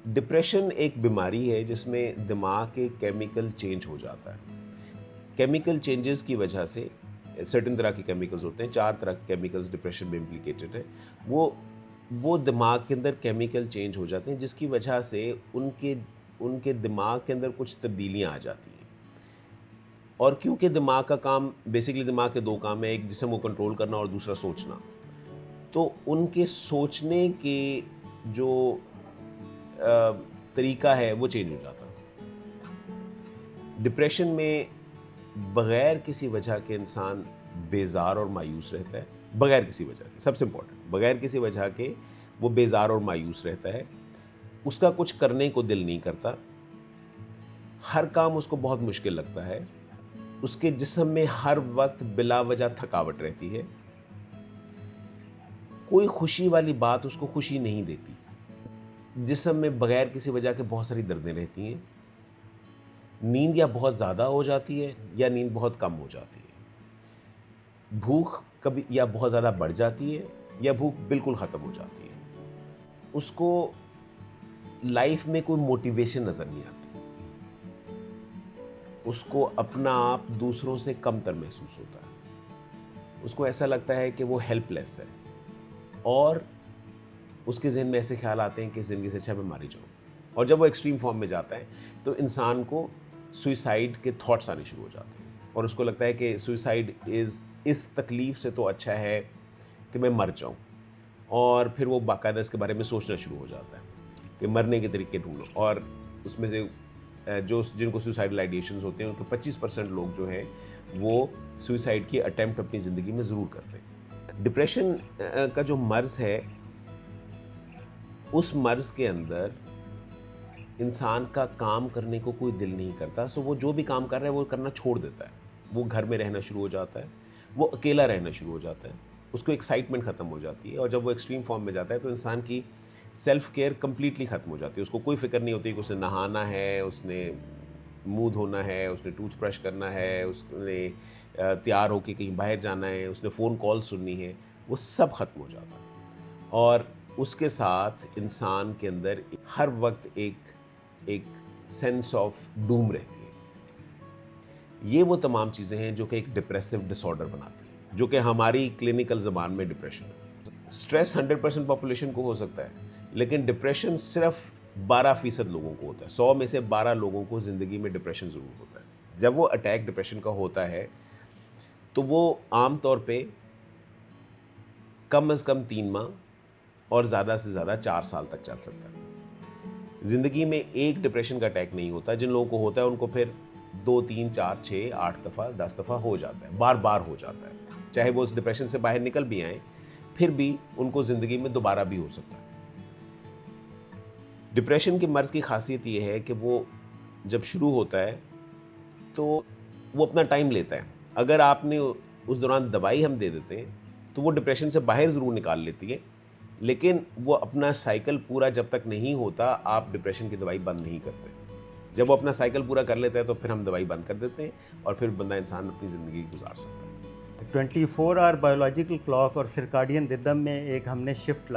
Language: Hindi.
डिप्रेशन एक बीमारी है जिसमें दिमाग के केमिकल चेंज हो जाता है। केमिकल चेंजेस की वजह से सर्टेन तरह के केमिकल्स होते हैं, 4 तरह के केमिकल्स डिप्रेशन में इम्प्लिकेटेड हैं। वो दिमाग के अंदर केमिकल चेंज हो जाते हैं जिसकी वजह से उनके उनके दिमाग के अंदर कुछ तब्दीलियाँ आ जाती हैं। और क्योंकि दिमाग का काम बेसिकली दिमाग के 2 काम हैं, एक जिस्म को कंट्रोल करना और दूसरा सोचना। तो उनके सोचने के जो अ, तरीका है वो चेंज हो जाता है। डिप्रेशन में बगैर किसी वजह के इंसान बेजार और मायूस रहता है। बगैर किसी वजह के, सबसे इम्पोर्टेंट, बगैर किसी वजह के वो बेजार और मायूस रहता है। उसका कुछ करने को दिल नहीं करता। हर काम उसको बहुत मुश्किल लगता है। उसके जिस्म में हर वक्त बिला वजह थकावट रहती है। कोई खुशी वाली बात उसको खुशी नहीं देती। जिस्म में बगैर किसी वजह के बहुत सारी दर्दें रहती हैं। नींद या बहुत ज़्यादा हो जाती है या नींद बहुत कम हो जाती है। भूख कभी या बहुत ज़्यादा बढ़ जाती है या भूख बिल्कुल ख़त्म हो जाती है। उसको लाइफ में कोई मोटिवेशन नज़र नहीं आती। उसको अपना आप दूसरों से कमतर महसूस होता है। उसको ऐसा लगता है कि वो हेल्पलेस है और उसके ज़हन में ऐसे ख्याल आते हैं कि ज़िंदगी से अच्छा मैं मारी जाऊँ। और जब वो एक्सट्रीम फॉर्म में जाता है तो इंसान को सुसाइड के थॉट्स आने शुरू हो जाते हैं और उसको लगता है कि सुसाइड इस तकलीफ़ से तो अच्छा है कि मैं मर जाऊँ। और फिर वो बाकायदा इसके बारे में सोचना शुरू हो जाता है कि मरने के तरीके ढूँढो। और उसमें से जो जिनको सुसाइडल आइडिएशंस होते हैं उनके 25% लोग जो हैं वो सुसाइड की अटेम्प्ट अपनी ज़िंदगी में ज़रूर करते हैं। डिप्रेशन का जो मर्ज़ है, उस मर्ज़ के अंदर इंसान का काम करने को कोई दिल नहीं करता। सो वो जो भी काम कर रहा है वो करना छोड़ देता है। वो घर में रहना शुरू हो जाता है। वो अकेला रहना शुरू हो जाता है। उसको एक्साइटमेंट ख़त्म हो जाती है और जब वो एक्सट्रीम फॉर्म में जाता है तो इंसान की सेल्फ केयर कंप्लीटली ख़त्म हो जाती है। उसको कोई फ़िक्र नहीं होती कि उसने नहाना है, उसने मुँह धोना है, उसने टूथब्रश करना है, उसने तैयार होके कहीं बाहर जाना है, उसने फ़ोन कॉल सुननी है। वो सब ख़त्म हो जाता है और उसके साथ इंसान के अंदर हर वक्त एक सेंस ऑफ डूम रहती है। ये वो तमाम चीज़ें हैं जो कि एक डिप्रेसिव डिसऑर्डर बनाती हैं, जो कि हमारी क्लिनिकल ज़बान में डिप्रेशन है। स्ट्रेस 100% पॉपुलेशन को हो सकता है, लेकिन डिप्रेशन सिर्फ 12% लोगों को होता है। 100 में से 12 लोगों को ज़िंदगी में डिप्रेशन ज़रूर होता है। जब वो अटैक डिप्रेशन का होता है तो वो आम तौर पे कम से कम 3 माह और ज़्यादा से ज़्यादा 4 साल तक चल सकता है। ज़िंदगी में एक डिप्रेशन का अटैक नहीं होता। जिन लोगों को होता है उनको फिर 2, 3, 4, 6, 8 दफ़ा, 10 दफ़ा हो जाता है, बार-बार हो जाता है। चाहे वो उस डिप्रेशन से बाहर निकल भी आएँ, फिर भी उनको ज़िंदगी में दोबारा भी हो सकता है। डिप्रेशन के मर्ज़ की ख़ासियत ये है कि वो जब शुरू होता है, तो वो अपना टाइम लेता है। अगर आपने उस दौरान दवाई हम दे देते हैं, तो वो डिप्रेशन से बाहर ज़रूर निकाल लेती है, लेकिन वो अपना साइकिल पूरा जब तक नहीं होता, आप डिप्रेशन की दवाई बंद नहीं करते। जब वो अपना साइकिल पूरा कर लेता है, तो फिर हम दवाई बंद कर देते हैं और फिर बंदा इंसान अपनी ज़िंदगी गुजार सकता है। 24 आवर बायोलॉजिकल क्लॉक और सर्काडियन रिदम में एक हमने शिफ्ट